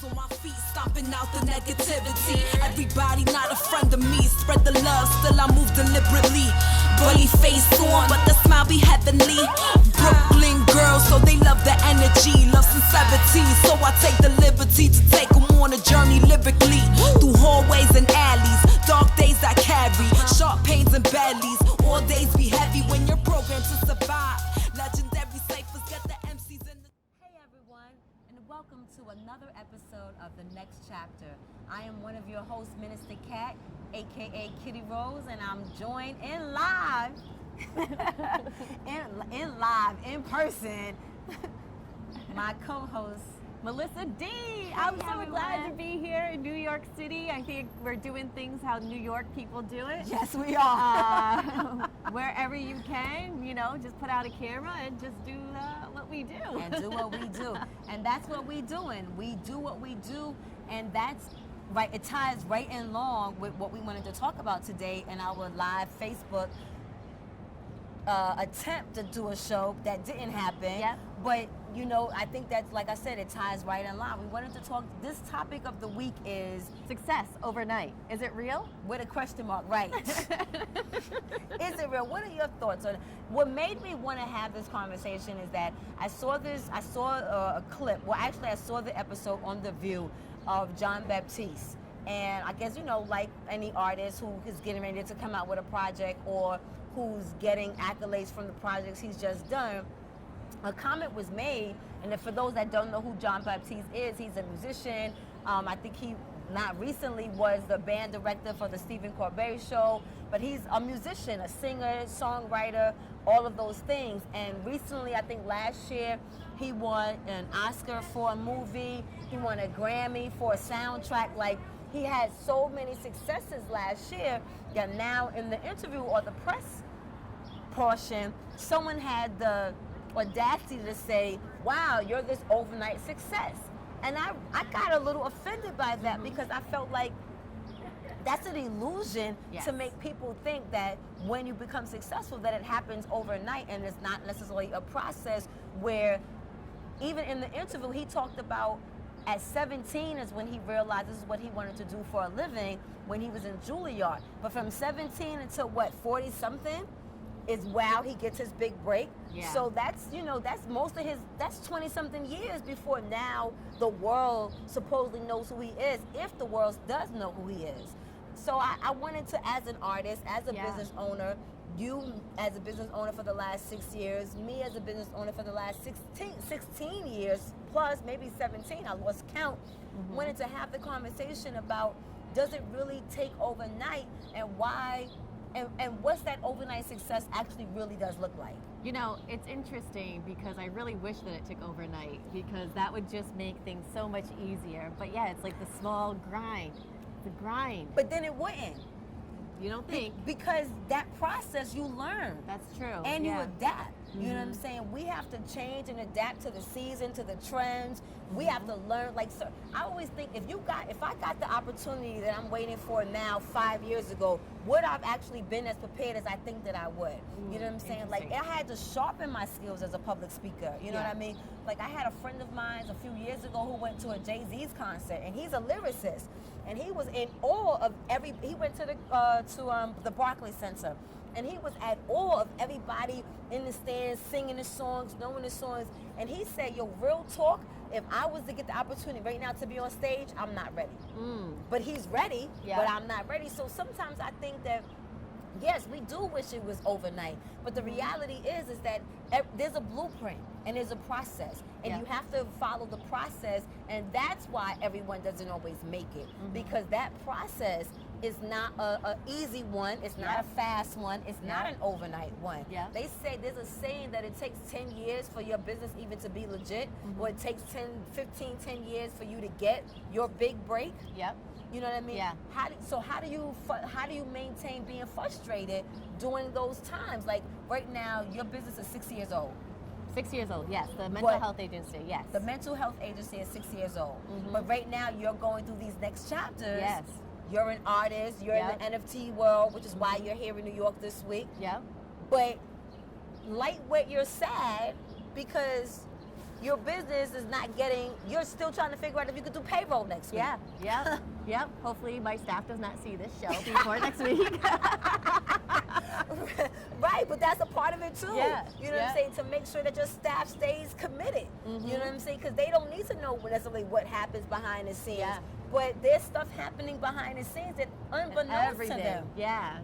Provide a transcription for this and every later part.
on my feet, stomping out the negativity. Everybody not a friend of me. Spread the love, still I move deliberately. Bully face on, but the smile be heavenly. Brooklyn girls, so they love the energy, love sincerity. So I take the liberty to take them on a journey lyrically. Through hallways and alleys, dark days I carry, sharp pains and bellies. All days be heavy when you're programmed to survive. Legendary ciphers get the MCs in the... Hey everyone, and welcome to another episode of The Next Chapter. I am one of your hosts, Minister Cat, aka KittyRose, and I'm joined in live, in person, my co-host, Melissa D. I'm so glad to be here in New York City. I think we're doing things how New York people do it. Yes, we are. Wherever you can, you know, just put out a camera and just do what we do. And do what we do. And that's what we're doing. We do what we do, and that's right. It ties right in along with what we wanted to talk about today in our live Facebook attempt to do a show that didn't happen. Yep. But, you know, I think that's, like I said, it ties right in line. We wanted to talk, this topic of the week is Success overnight. Is it real? with a question mark, right? Is it real? What are your thoughts on it? What made me want to have this conversation is that I saw a clip, well, actually I saw the episode on The View of John Baptiste. And I guess, you know, like any artist who is getting ready to come out with a project or who's getting accolades from the projects he's just done, a comment was made, and for those that don't know who John Baptiste is, he's a musician. I think he not recently was the band director for the Stephen Colbert Show, but he's a musician, a singer, songwriter, all of those things. And recently, I think last year, he won an Oscar for a movie. He won a Grammy for a soundtrack. Like, he had so many successes last year that now in the interview or the press portion, someone had the audacity to say, wow, you're this overnight success. And I got a little offended by that because I felt like that's an illusion to make people think that when you become successful that it happens overnight, and it's not necessarily a process where, even in the interview, he talked about at 17 is when he realized this is what he wanted to do for a living when he was in Juilliard. But from 17 until 40 something is wow, he gets his big break. Yeah. So that's, you know, that's most of his, that's 20 something years before now the world supposedly knows who he is, if the world does know who he is. So I wanted to, as an artist, as a business owner, you as a business owner for the last 6 years, me as a business owner for the last 16 years, plus maybe 17, I lost count, wanted to have the conversation about, does it really take overnight, and why, and what's that overnight success actually really does look like? You know, it's interesting because I really wish that it took overnight, because that would just make things so much easier. But yeah, it's like the small grind. The grind. But then it wouldn't. You don't think? Because that process you learn. That's true. And you adapt. You know what I'm saying? We have to change and adapt to the season, to the trends. We have to learn. Like, so I always think if I got the opportunity that I'm waiting for now 5 years ago, would I've actually been as prepared as I think that I would? You know what I'm saying? Like, I had to sharpen my skills as a public speaker. You know what I mean? Like, I had a friend of mine a few years ago who went to a Jay-Z's concert, and he's a lyricist. And he was in awe of he went to the Barclays Center, and he was at awe of everybody in the stands singing the songs, knowing the songs. And he said, yo, real talk, if I was to get the opportunity right now to be on stage, I'm not ready. But he's ready, but I'm not ready. So sometimes I think that, yes, we do wish it was overnight, but the reality is that there's a blueprint and there's a process, and you have to follow the process, and that's why everyone doesn't always make it, because that process is not an easy one, it's not a fast one, it's not an overnight one. They say, there's a saying that it takes 10 years for your business even to be legit, or it takes 10 years for you to get your big break. You know what I mean? How do you maintain being frustrated during those times? Like right now, your business is 6 years old. 6 years old, yes. The mental health agency, yes. The mental health agency is 6 years old. But right now, you're going through these next chapters. Yes. You're an artist. You're in the NFT world, which is why you're here in New York this week. But lightweight, you're sad because your business is not getting, you're still trying to figure out if you could do payroll next week. Yep. Hopefully my staff does not see this show before next week. Right, but that's a part of it too. Yeah, You know what I'm saying? To make sure that your staff stays committed. You know what I'm saying? Because they don't need to know necessarily what happens behind the scenes. Yeah. But there's stuff happening behind the scenes that unbeknownst to them. Yeah.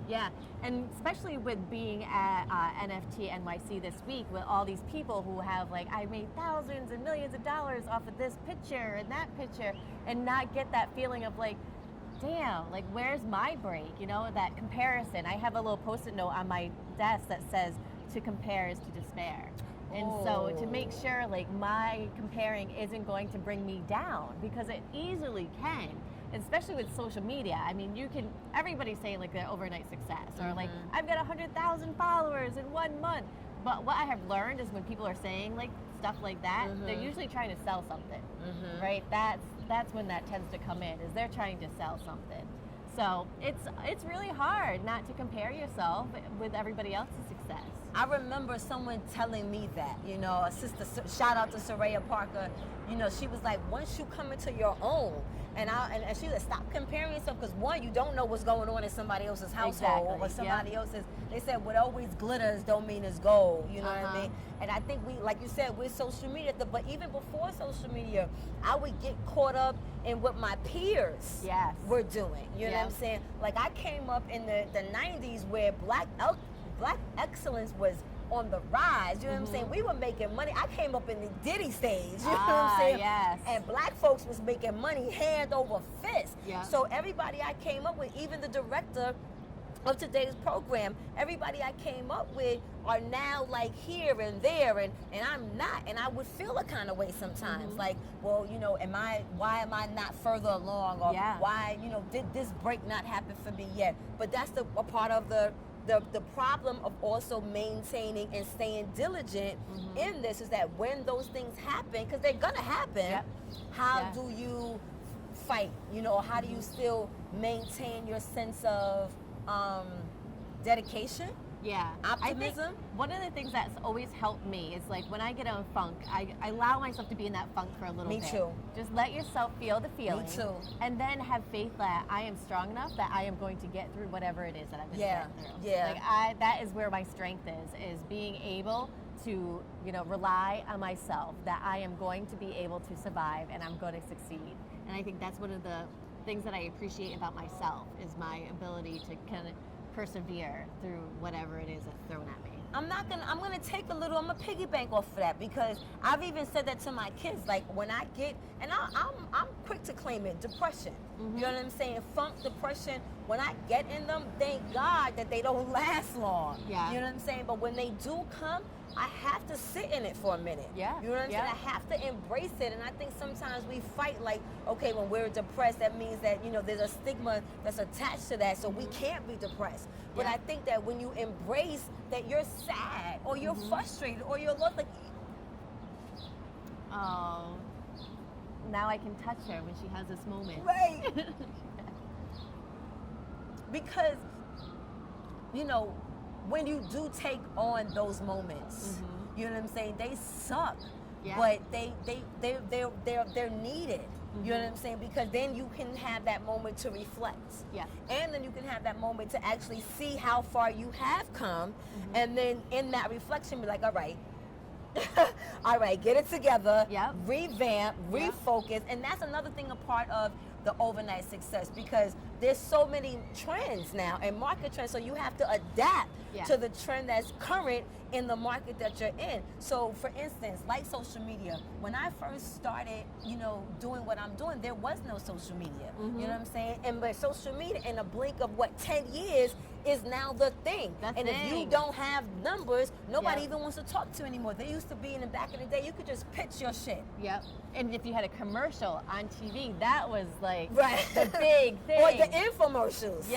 And especially with being at NFT NYC this week with all these people who have like, I made thousands and millions of dollars off of this picture and that picture, and not get that feeling of like, damn, like where's my break? You know, that comparison. I have a little Post-it note on my desk that says, to compare is to despair. And so to make sure like my comparing isn't going to bring me down, because it easily can, especially with social media. I mean, everybody's saying like their overnight success, or like, I've got 100,000 followers in 1 month. But what I have learned is when people are saying like stuff like that, they're usually trying to sell something, right? That's when that tends to come in, is they're trying to sell something. So it's really hard not to compare yourself with everybody else's success. I remember someone telling me that, you know, a sister, shout out to Soraya Parker, you know, she was like, once you come into your own, and she said, stop comparing yourself, because one, you don't know what's going on in somebody else's household or somebody else's. They said what always glitters don't mean it's gold, you know what I mean? And I think we, like you said, with social media, but even before social media, I would get caught up in what my peers were doing, you know what I'm saying? Like I came up in the 90s where black excellence was on the rise, you know what I'm saying? We were making money. I came up in the Diddy stage, you know what I'm saying? Yes. And black folks was making money hand over fist. Yeah. So everybody I came up with, even the director of today's program, everybody I came up with are now like here and there, and I'm not. And I would feel a kind of way sometimes, like, well, you know, why am I not further along, or why, you know, did this break not happen for me yet? But that's a part of the problem of also maintaining and staying diligent in this, is that when those things happen, because they're gonna happen, how do you fight, you know, or how do you still maintain your sense of dedication? Optimism? I think one of the things that's always helped me is like when I get in a funk, I allow myself to be in that funk for a little bit. Me too. Just let yourself feel the feeling. Me too. And then have faith that I am strong enough that I am going to get through whatever it is that I'm going to get through. Like that is where my strength is being able to, you know, rely on myself, that I am going to be able to survive and I'm going to succeed. And I think that's one of the things that I appreciate about myself, is my ability to kind of persevere through whatever it is that's thrown at me. I'm gonna take a little, I'm gonna piggy bank off of that, because I've even said that to my kids, like when I get, and I'm quick to claim it, depression. You know what I'm saying? Funk, depression, when I get in them, thank God that they don't last long. You know what I'm saying? But when they do come, I have to sit in it for a minute. You know what I'm saying? I have to embrace it. And I think sometimes we fight like, okay, when we're depressed, that means that, you know, there's a stigma that's attached to that, so we can't be depressed. But I think that when you embrace that you're sad, or you're frustrated, or you're lost, like, oh, now I can touch her when she has this moment. Right. Because, you know, when you do take on those moments, you know what I'm saying, they suck, but they're needed. You know what I'm saying? Because then you can have that moment to reflect. And then you can have that moment to actually see how far you have come. And then in that reflection, be like, all right, get it together, revamp, refocus. And that's another thing, a part of the overnight success, because there's so many trends now and market trends, so you have to adapt to the trend that's current in the market that you're in. So for instance, like social media, when I first started, you know, doing what I'm doing, there was no social media. You know what I'm saying? And but social media in a blink of 10 years is now the thing. And if you don't have numbers, nobody even wants to talk to you anymore. They used to be in the back of the day, you could just pitch your shit. And if you had a commercial on TV, that was like the big thing. Or the infomercials.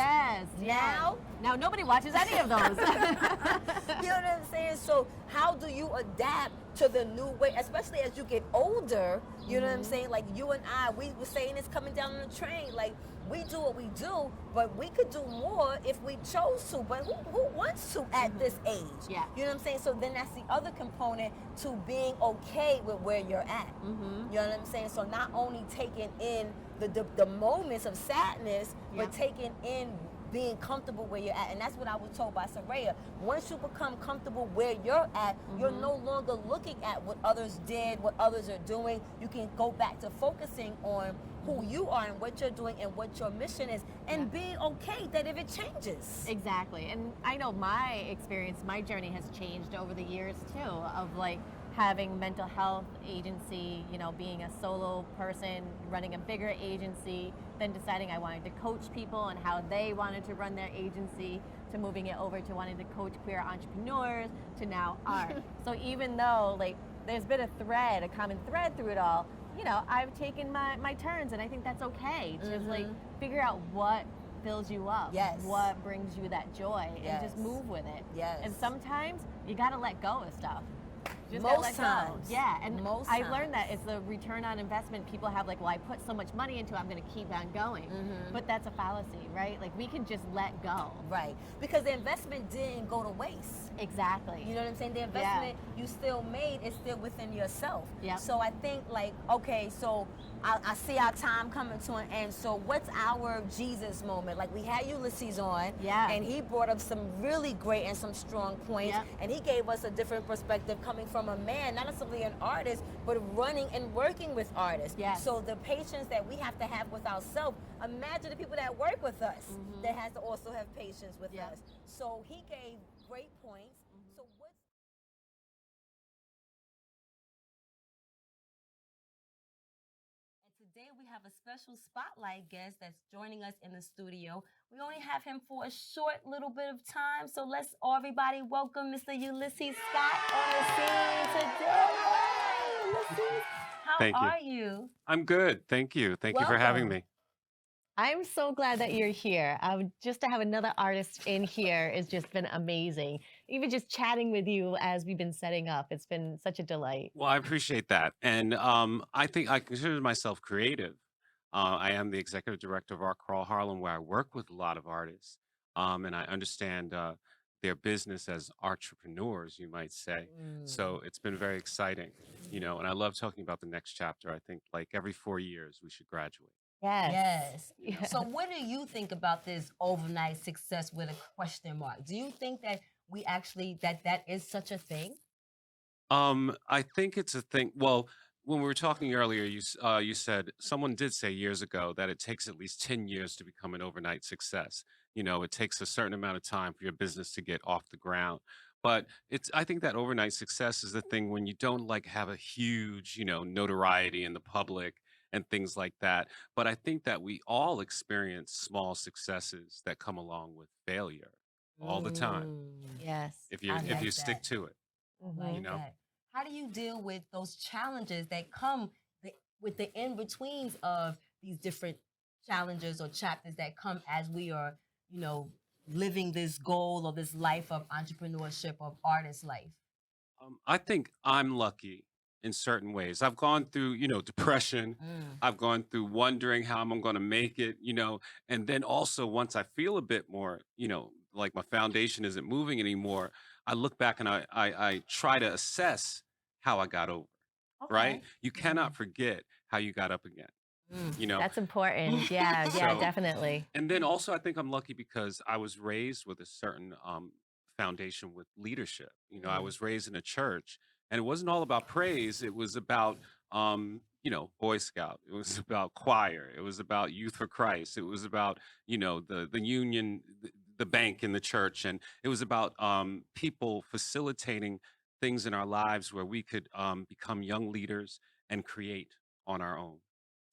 Now nobody watches any of those. You know what I'm saying? So how do you adapt to the new way, especially as you get older. You know what I'm saying? Like you and I, we were saying this coming down on the train. Like we do what we do, but we could do more if we chose to. But who wants to at this age? Yeah. You know what I'm saying? So then that's the other component to being okay with where you're at. You know what I'm saying? So not only taking in the moments of sadness, but taking in being comfortable where you're at. And that's what I was told by Soraya. Once you become comfortable where you're at, you're no longer looking at what others did, what others are doing. You can go back to focusing on who you are and what you're doing and what your mission is, and being okay that if it changes. Exactly. And I know my experience, my journey has changed over the years too, of like having mental health agency, you know, being a solo person, running a bigger agency, then deciding I wanted to coach people and how they wanted to run their agency, to moving it over to wanting to coach queer entrepreneurs, to now art. So even though like there's been a common thread through it all, you know, I've taken my turns, and I think that's okay to just like figure out what fills you up, what brings you that joy, and just move with it. And sometimes you gotta let go of stuff. Just gotta let go. Yeah, and I've learned that it's the return on investment. People have like, well, I put so much money into it, I'm gonna keep on going. But that's a fallacy, right? Like we can just let go. Right, because the investment didn't go to waste. Exactly. You know what I'm saying? The investment you still made is still within yourself. Yeah. So I think like, okay, so I see our time coming to an end. So what's our Jesus moment? Like we had Ulysses on, and he brought up some really great and some strong points, and he gave us a different perspective coming from a man, not necessarily an artist, but running and working with artists. So the patience that we have to have with ourselves, imagine the people that work with us that has to also have patience with us. So he gave great points. So what's today we have a special spotlight guest that's joining us in the studio. We only have him for a short little bit of time, so let's everybody welcome Mr. Ulysses Scott on the scene today. Hey, Ulysses, how are you? I'm good. Thank you. Thank you for having me. I'm so glad that you're here. Just to have another artist in here has just been amazing. Even just chatting with you as we've been setting up, it's been such a delight. Well, I appreciate that. And I think I consider myself creative. I am the executive director of Art Crawl Harlem, where I work with a lot of artists. And I understand their business as entrepreneurs, you might say. So it's been very exciting, you know, and I love talking about the next chapter. I think like every 4 years we should graduate. Yes. So what do you think about this overnight success with a question mark? Do you think that we actually, that is such a thing? I think it's a thing. Well, when we were talking earlier, you said someone did say years ago that it takes at least 10 years to become an overnight success. You know, it takes a certain amount of time for your business to get off the ground. But I think that overnight success is the thing when you don't like have a huge, you know, notoriety in the public and things like that. But I think that we all experience small successes that come along with failure all the time Yes. if you stick to it, you know. How do you deal with those challenges that come with the in-betweens of these different challenges or chapters that come as we are, you know, living this goal or this life of entrepreneurship, of artist life? I think I'm lucky in certain ways. I've gone through, you know, depression. I've gone through wondering how I'm going to make it, you know, and then also once I feel a bit more, you know, like my foundation isn't moving anymore, I look back and I try to assess how I got over, right? You cannot forget how you got up again, you know? That's important. Yeah, So, definitely. and then also I think I'm lucky because I was raised with a certain foundation with leadership. You know, I was raised in a church and it wasn't all about praise. It was about, you know, Boy Scout. It was about choir. It was about Youth for Christ. It was about, you know, the union, the bank in the church. And it was about people facilitating things in our lives where we could become young leaders and create on our own.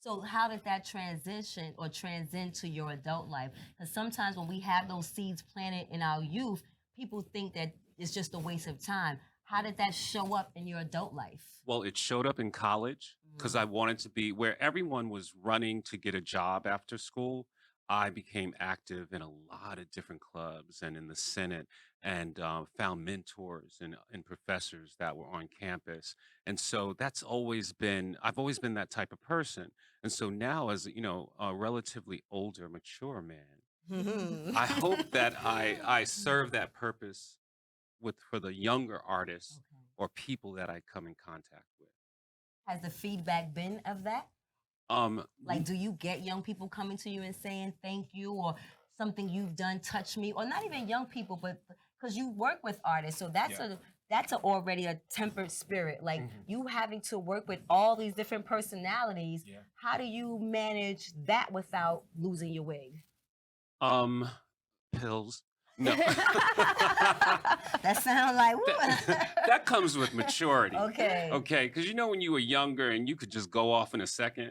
So how did that transition or transcend to your adult life? Because sometimes when we have those seeds planted in our youth, people think that it's just a waste of time. How did that show up in your adult life? Well, it showed up in college because I wanted to be where everyone was running to get a job after school. I became active in a lot of different clubs and in the Senate, and found mentors and professors that were on campus. And so that's always been, I've always been that type of person. And so now, as you know, a relatively older, mature man, I hope that I serve that purpose with for the younger artists Okay. or people that I come in contact with. Has the feedback been of that? Like, do you get young people coming to you and saying thank you, or something you've done touch me, or not even young people, but because you work with artists, so that's already a tempered spirit. Like you having to work with all these different personalities. Yeah. How do you manage that without losing your wig? Um, pills. No. That sounds like That comes with maturity. Okay. Okay, because you know when you were younger and you could just go off in a second,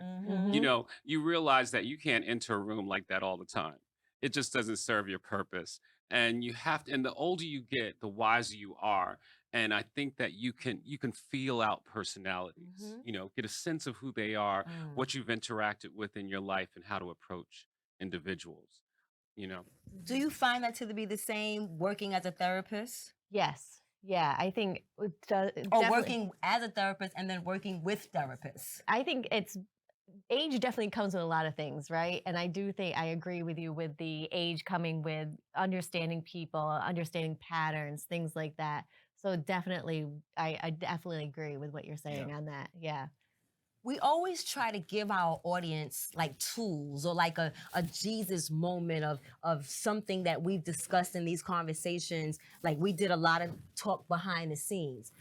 you know, you realize that you can't enter a room like that all the time. It just doesn't serve your purpose. And you have to, and the older you get, the wiser you are. And I think that you can feel out personalities, you know, get a sense of who they are, what you've interacted with in your life, and how to approach individuals, you know. Do you find that to be the same working as a therapist? Yes. Yeah, I think it does. Or Definitely. working as a therapist and then working with therapists? I think it's age definitely comes with a lot of things, right? And I do think I agree with you with the age coming with understanding people, understanding patterns, things like that. So definitely, I definitely agree with what you're saying on that. Yeah. We always try to give our audience like tools or like a Jesus moment of something that we've discussed in these conversations. Like we did a lot of talk behind the scenes.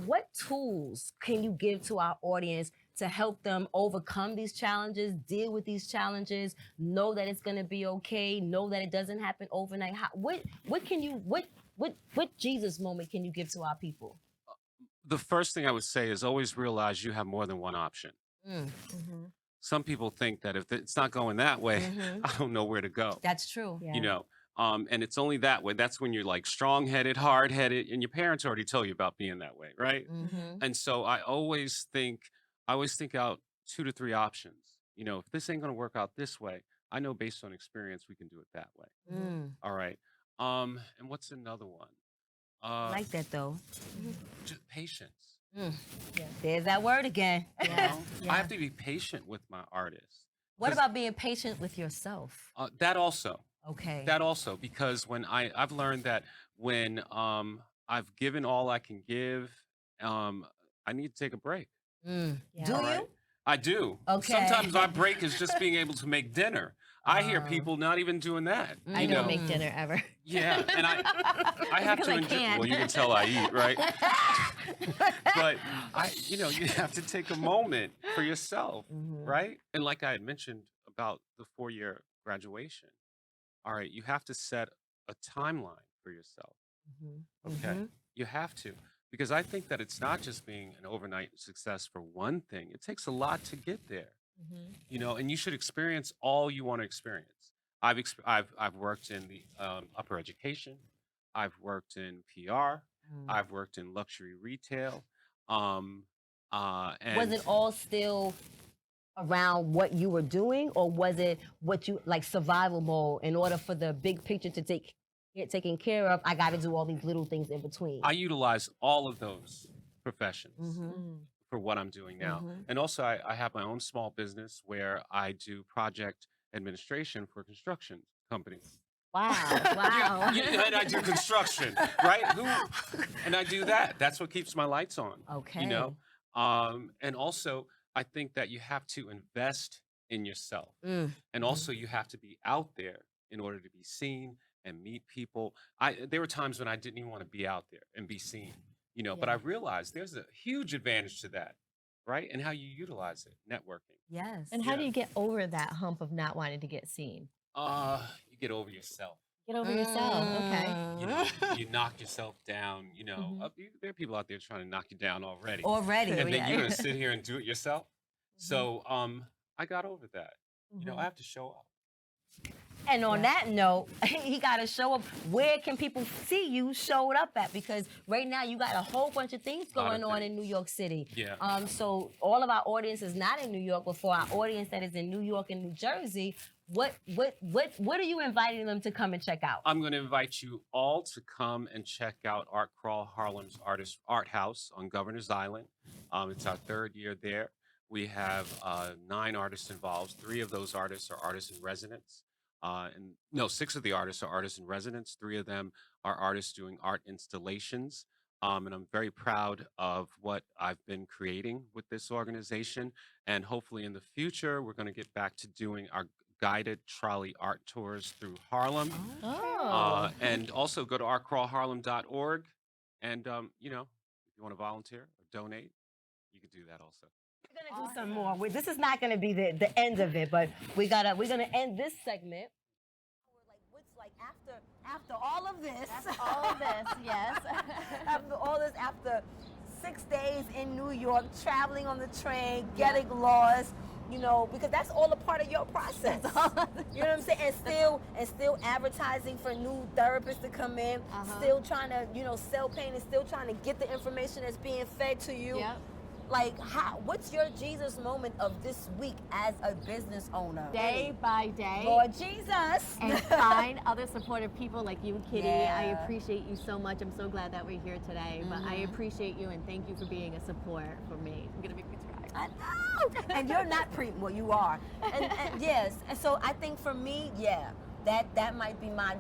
What tools can you give to our audience to help them overcome these challenges, deal with these challenges, know that it's gonna be okay, know that it doesn't happen overnight? What Jesus moment can you give to our people? The first thing I would say is always realize you have more than one option. Some people think that if it's not going that way, I don't know where to go. That's true. Yeah. You know, and it's only that way. That's when you're like strong-headed, hard-headed, and your parents already tell you about being that way, right? And so I always think out 2 to 3 options. You know, if this ain't gonna work out this way, I know based on experience we can do it that way. All right. And what's another one? I like that though. Just patience. There's that word again. You know? I have to be patient with my artists. What 'Cause, about being patient with yourself? that also? Okay. That also, because when I've learned that when I've given all I can give, I need to take a break. Do All you? right? I do. Okay. Sometimes my break is just being able to make dinner. I hear people not even doing that. I you don't know? make dinner ever. Yeah, and I have Because to I enjoy. can't. Well, you can tell I eat, right? But you have to take a moment for yourself, right? And like I had mentioned about the 4-year graduation, all right, you have to set a timeline for yourself. Okay, you have to, because I think that it's not just being an overnight success for one thing. It takes a lot to get there, you know, and you should experience all you want to experience. I've worked in the upper education. I've worked in PR. I've worked in luxury retail. Was And it all still around what you were doing, or was it what you like survival mode? In order for the big picture to get taken care of, I got to do all these little things in between. I utilize all of those professions for what I'm doing now. And also, I have my own small business where I do project administration for construction companies. Wow. Wow. And I do construction, right? And I do that. That's what keeps my lights on. Okay. You know? And also, I think that you have to invest in yourself. And also, you have to be out there in order to be seen and meet people. There were times when I didn't even want to be out there and be seen, you know, but I realized there's a huge advantage to that, right? And how you utilize it, networking. Yes. And how do you get over that hump of not wanting to get seen? You get over yourself. Get over yourself. Okay. You know, you knock yourself down, you know. There are people out there trying to knock you down already. Already. And then you're going to sit here and do it yourself. So I got over that. You know, I have to show up. And on that note, he got to show up. Where can people see you showed up at? Because right now you got a whole bunch of things going on in New York City. Yeah. So all of our audience is not in New York, but for our audience that is in New York and New Jersey, what are you inviting them to come and check out? I'm going to invite you all to come and check out Art Crawl Harlem's Art House on Governor's Island. It's our 3rd year there. We have 9 artists involved. 3 of those artists are artists in residence. And no, 6 of the artists are artists in residence. 3 of them are artists doing art installations. And I'm very proud of what I've been creating with this organization. And hopefully in the future, we're going to get back to doing our guided trolley art tours through Harlem. Oh. And also go to artcrawlharlem.org. And, you know, if you want to volunteer or donate, you could do that also. We're gonna do some more. This is not gonna be the end of it, but we're gonna end this segment. We're like, what's like after all of this? All of this, yes. After all this, after 6 days in New York, traveling on the train, getting lost, you know, because that's all a part of your process. You know what I'm saying? And still advertising for new therapists to come in, still trying to, you know, sell pain, and still trying to get the information that's being fed to you. Yep. Like, what's your Jesus moment of this week as a business owner? Day by day. Lord Jesus. And find other supportive people like you, Kitty. Yeah. I appreciate you so much. I'm so glad that we're here today. But I appreciate you and thank you for being a support for me. I'm gonna make me cry. I know. And you're not well, you are. And yes. And so I think for me, yeah, that might be my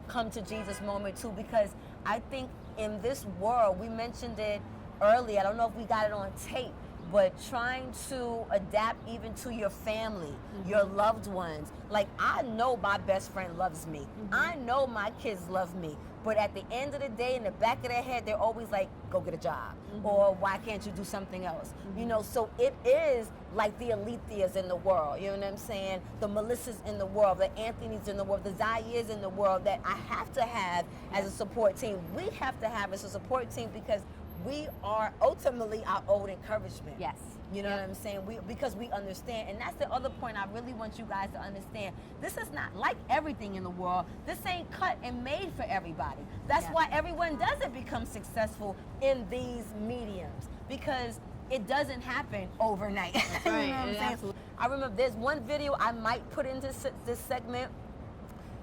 come to Jesus moment too, because I think in this world, we mentioned it early, I don't know if we got it on tape, but trying to adapt even to your family, your loved ones. Like, I know my best friend loves me. I know my kids love me. But at the end of the day, in the back of their head, they're always like, go get a job. Or why can't you do something else? You know, so it is like the Aletheas in the world, you know what I'm saying? The Melissas in the world, the Anthony's in the world, the Zairs in the world that I have to have as a support team. We have to have as a support team because we are ultimately our own encouragement. Yes. You know what I'm saying? Because we understand, and that's the other point I really want you guys to understand. This is not like everything in the world. This ain't cut and made for everybody. That's why everyone doesn't become successful in these mediums, because it doesn't happen overnight. That's You know right. what I'm saying? Absolutely. I remember there's one video I might put into this segment.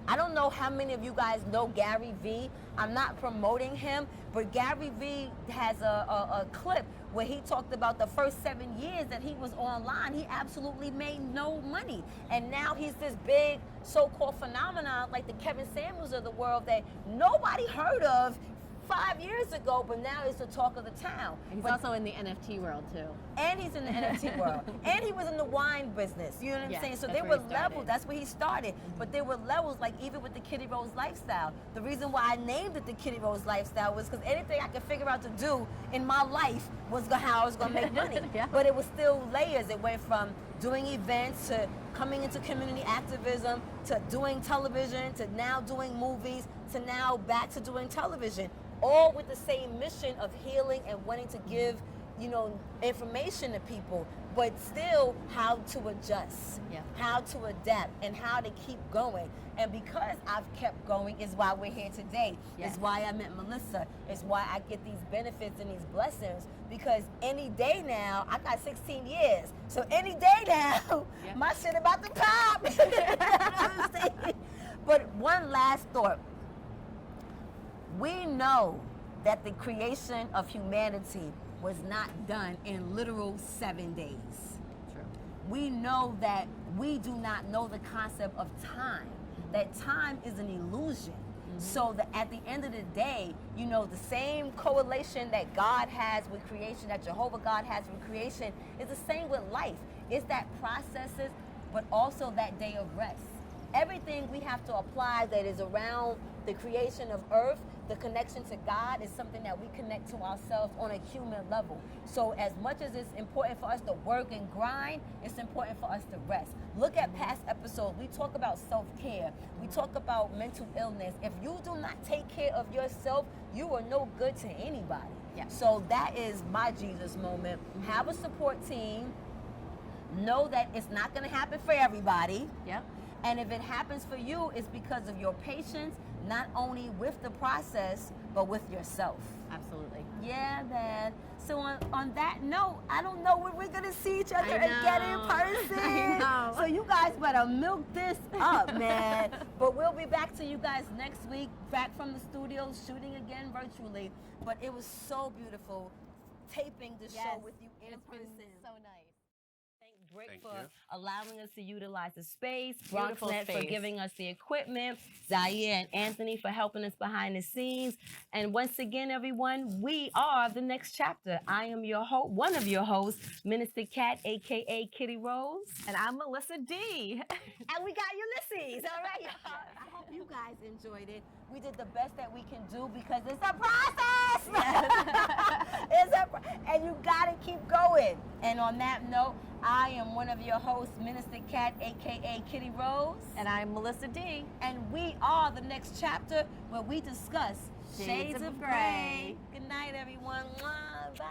I don't know how many of you guys know Gary Vee. I'm not promoting him, but Gary Vee has a clip where he talked about the first 7 years that he was online. He absolutely made no money. And now he's this big so-called phenomenon like the Kevin Samuels of the world that nobody heard of 5 years ago, but now it's the talk of the town. He's But- also in the NFT world too. and he's in the NFT world. And he was in the wine business. You know what I'm Yeah, saying? So that's there where were he started. levels. That's where he started. But there were levels, like even with the KittyRose lifestyle. The reason why I named it the KittyRose lifestyle was because anything I could figure out to do in my life was how I was going to make money. Yeah. But it was still layers. It went from doing events to coming into community activism to doing television to now doing movies to now back to doing television. All with the same mission of healing and wanting to give, you know, information to people, but still how to adjust, how to adapt, and how to keep going. And because I've kept going is why we're here today. Yes. Is why I met Melissa. Is why I get these benefits and these blessings. Because any day now, I got 16 years. So any day now, my shit about to pop. You know what I'm saying? But one last thought. We know that the creation of humanity was not done in literal 7 days. True. We know that we do not know the concept of time, that time is an illusion. So that at the end of the day, you know, the same correlation that God has with creation, that Jehovah God has with creation, is the same with life. It's that processes, but also that day of rest. Everything we have to apply that is around the creation of earth, the connection to God, is something that we connect to ourselves on a human level. So as much as it's important for us to work and grind, it's important for us to rest. Look at past episodes. We talk about self-care. We talk about mental illness. If you do not take care of yourself, you are no good to anybody. Yeah. So that is my Jesus moment. Have a support team. Know that it's not going to happen for everybody. Yep. And if it happens for you, it's because of your patience, not only with the process, but with yourself. Absolutely. Yeah, man. So on that note, I don't know when we're gonna see each other again in person. I know. So you guys better milk this up, man. But we'll be back to you guys next week, back from the studio, shooting again virtually. But it was so beautiful taping the show with you in person. So nice. Brick Thank for you. allowing us to utilize the space, Beautiful Bronxnet for space. giving us the equipment, Zaire and Anthony for helping us behind the scenes. And once again, everyone, we are the next chapter. I am your host, one of your hosts, Minister Cat, aka KittyRose. And I'm Melissa D. And we got Ulysses. All right, y'all. I hope you guys enjoyed it. We did the best that we can do because it's a process. And you gotta keep going. And on that note, I am one of your hosts, Minister Cat, aka KittyRose. And I'm Melissa D. And we are the next chapter where we discuss Shades of Grey. Good night, everyone. Mwah. Bye.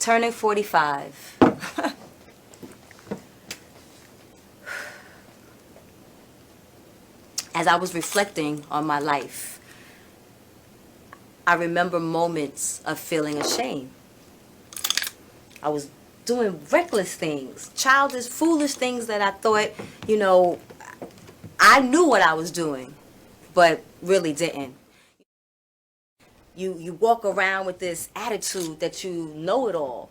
Turning 45. As I was reflecting on my life, I remember moments of feeling ashamed. I was doing reckless things, childish, foolish things that I thought, I knew what I was doing, but really didn't. You walk around with this attitude that you know it all,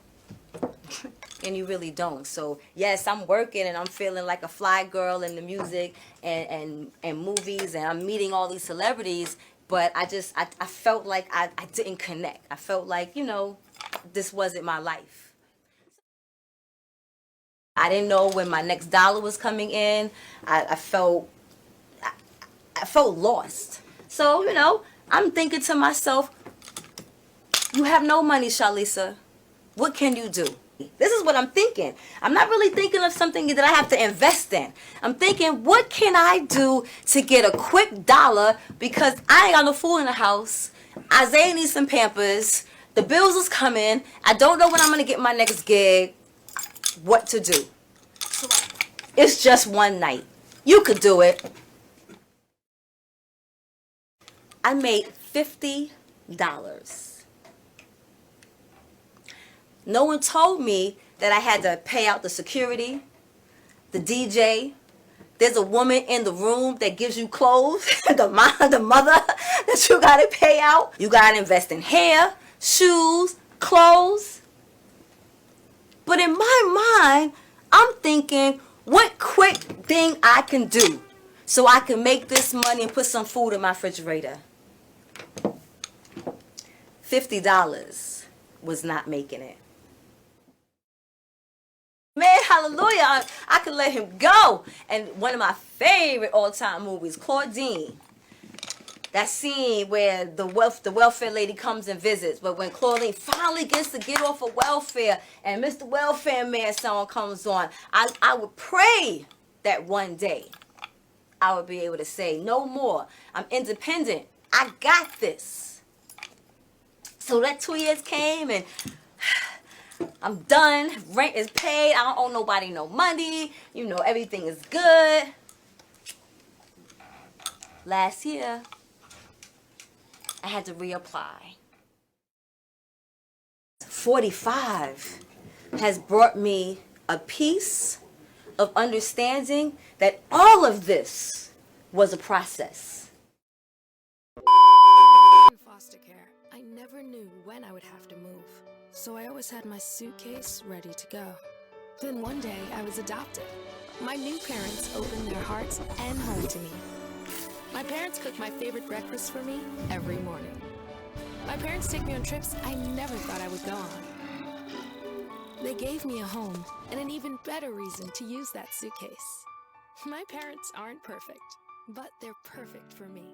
and you really don't. So yes, I'm working and I'm feeling like a fly girl in the music and movies, and I'm meeting all these celebrities, but I felt like I didn't connect. I felt like, this wasn't my life. I didn't know when my next dollar was coming in. I felt lost. So, I'm thinking to myself, you have no money, Shalisa. What can you do? This is what I'm thinking. I'm not really thinking of something that I have to invest in. I'm thinking, what can I do to get a quick dollar, because I ain't got no food in the house. Isaiah needs some Pampers. The bills is coming. I don't know when I'm going to get my next gig. What to do? It's just one night. You could do it. I made $50. No one told me that I had to pay out the security, the DJ. There's a woman in the room that gives you clothes, the mother that you gotta pay out. You gotta invest in hair, shoes, clothes. But in my mind, I'm thinking, what quick thing I can do so I can make this money and put some food in my refrigerator. $50 was not making it. Man, hallelujah, I could let him go. And one of my favorite all-time movies, Claudine. That scene where the welfare lady comes and visits, but when Claudine finally gets to get off of welfare and Mr. Welfare Man song comes on, I would pray that one day I would be able to say, no more. I'm independent. I got this. So that 2 years came and I'm done. Rent is paid. I don't owe nobody no money. Everything is good. Last year, I had to reapply. 45 has brought me a peace of understanding that all of this was a process. In foster care, I never knew when I would have to move. So I always had my suitcase ready to go. Then one day, I was adopted. My new parents opened their hearts and home to me. My parents cook my favorite breakfast for me every morning. My parents take me on trips I never thought I would go on. They gave me a home and an even better reason to use that suitcase. My parents aren't perfect, but they're perfect for me.